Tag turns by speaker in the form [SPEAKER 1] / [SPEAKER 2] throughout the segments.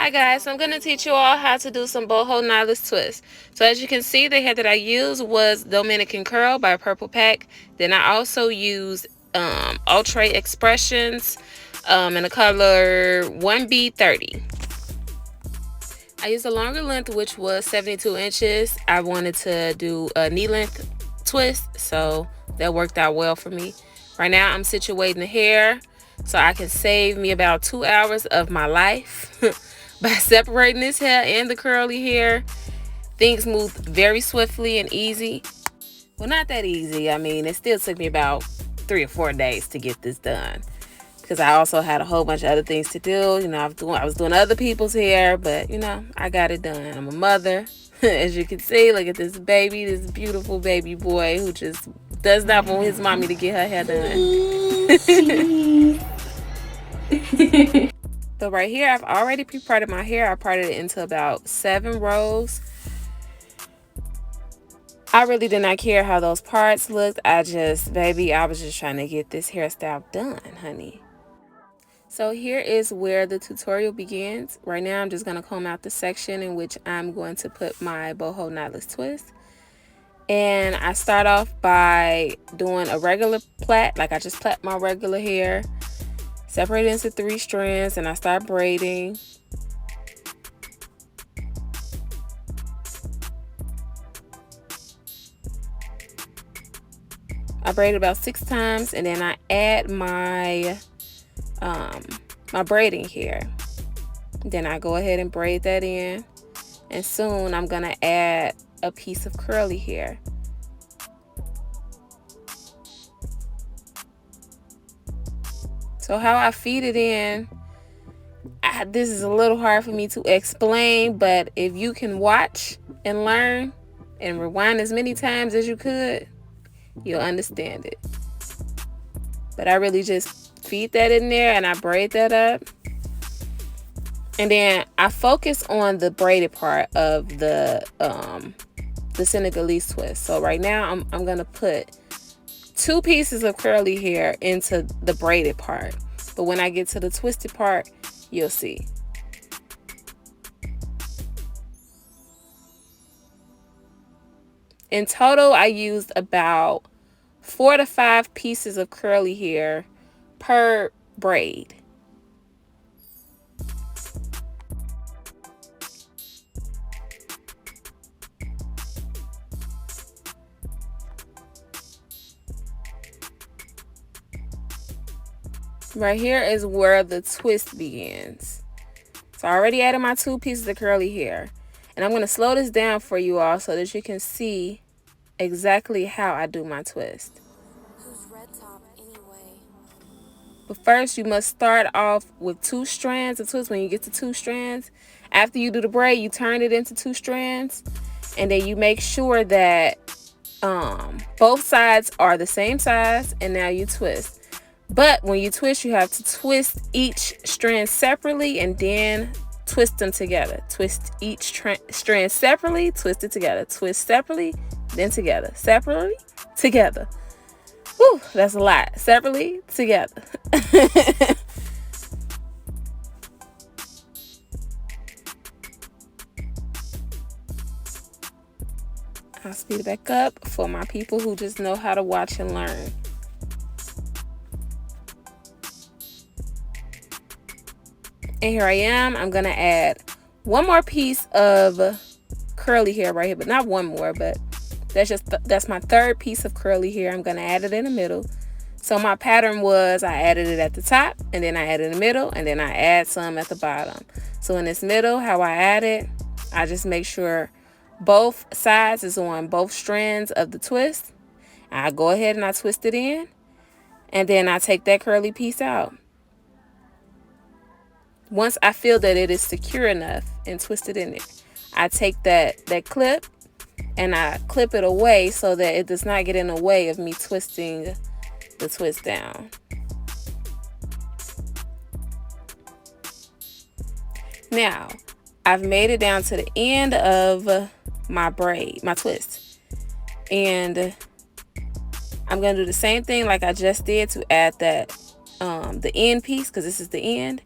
[SPEAKER 1] Hi guys, so I'm going to teach you all how to do some Boho Knotless twists. So as you can see, the hair that I used was Dominican Curl by Purple Pack. Then I also used Outre Expressions in the color 1B30. I used a longer length, which was 72 inches. I wanted to do a knee length twist, so that worked out well for me. Right now I'm situating the hair so I can save me about 2 hours of my life. By separating this hair and the curly hair, things moved very swiftly and easy. Well, not that easy. I mean, it still took me about 3 or 4 days to get this done because I also had a whole bunch of other things to do. You know, I was doing other people's hair, but you know, I got it done. I'm a mother. As you can see, look at this baby, this beautiful baby boy who just does not want his mommy to get her hair done. So right here, I've already pre-parted my hair. I parted it into about 7 rows. I really did not care how those parts looked. I was just trying to get this hairstyle done, honey. So here is where the tutorial begins. Right now, I'm just going to comb out the section in which I'm going to put my Boho Knotless twist. And I start off by doing a regular plait, like I just plait my regular hair. Separate it into 3 strands and I start braiding. I braid about 6 times and then I add my my braiding hair. Then I go ahead and braid that in, and soon I'm gonna add a piece of curly hair. So how I feed it in, this is a little hard for me to explain, but if you can watch and learn and rewind as many times as you could, you'll understand it. But I really just feed that in there and I braid that up. And then I focus on the braided part of the Senegalese twist. So right now I'm gonna put 2 pieces of curly hair into the braided part. But when I get to the twisted part, you'll see. In total, I used about 4 to 5 pieces of curly hair per braid. Right here is where the twist begins. So I already added my 2 pieces of curly hair. And I'm going to slow this down for you all so that you can see exactly how I do my twist. But first, you must start off with 2 strands of twist. When you get to 2 strands, after you do the braid, you turn it into 2 strands. And then you make sure that both sides are the same size. And now you twist. But when you twist, you have to twist each strand separately and then twist them together. Twist each strand separately, twist it together. Twist separately, then together. Separately, together. Whew, that's a lot. Separately, together. I'll speed it back up for my people who just know how to watch and learn. And here I am. I'm going to add 1 more piece of curly hair right here. But not 1 more, but that's my 3rd piece of curly hair. I'm going to add it in the middle. So my pattern was I added it at the top, and then I added in the middle, and then I add some at the bottom. So in this middle, how I add it, I just make sure both sides is on both strands of the twist. I go ahead and I twist it in, and then I take that curly piece out. Once I feel that it is secure enough and twist it in there, I take that clip and I clip it away so that it does not get in the way of me twisting the twist down. Now, I've made it down to the end of my braid, my twist. And I'm going to do the same thing like I just did to add that the end piece, because this is the end.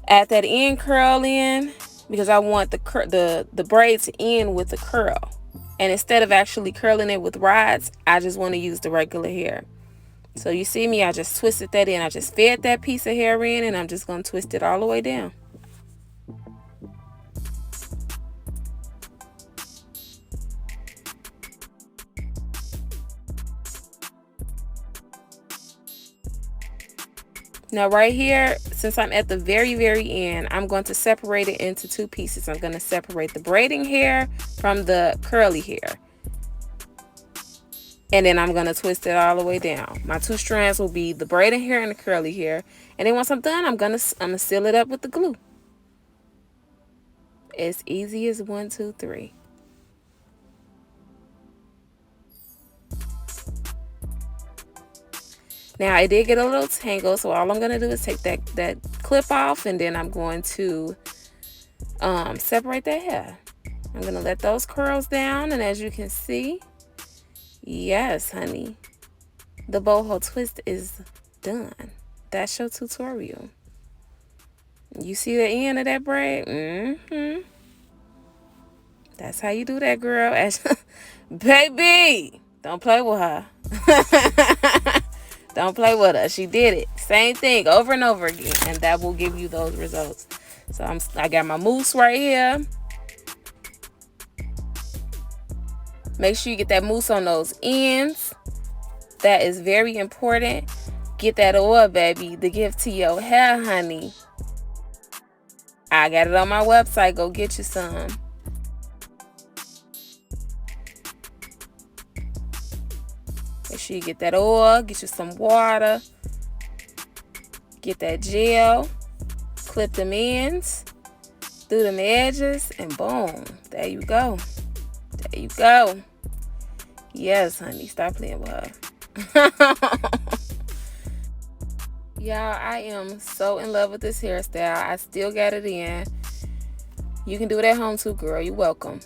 [SPEAKER 1] Add that end curl in because I want the braid to end with the curl. And instead of actually curling it with rods, I just want to use the regular hair. So you see me, I just twisted that in. I just fed that piece of hair in, and I'm just going to twist it all the way down. Now right here, since I'm at the very, very end, I'm going to separate it into two pieces. I'm going to separate the braiding hair from the curly hair. And then I'm going to twist it all the way down. My two strands will be the braiding hair and the curly hair. And then once I'm done, I'm gonna seal it up with the glue. As easy as 1, 2, 3. Now I did get a little tangled, so all I'm gonna do is take that clip off, and then I'm going to separate that hair. I'm gonna let those curls down, and as you can see, yes, honey, the boho twist is done. That's your tutorial. You see the end of that braid? That's how you do that, girl. Baby, don't play with her. Don't play with her. She did it. Same thing over and over again, and that will give you those results. So I got my mousse right here. Make sure you get that mousse on those ends. That is very important. Get that oil, baby. The gift to your hair, honey. I got it on my website. Go get you some. Make sure you get that oil. Get you some water. Get that gel. Clip them ends. Do them edges. And boom. There you go. There you go. Yes, honey. Stop playing with her. Y'all, I am so in love with this hairstyle. I still got it in. You can do it at home too, girl. You're welcome.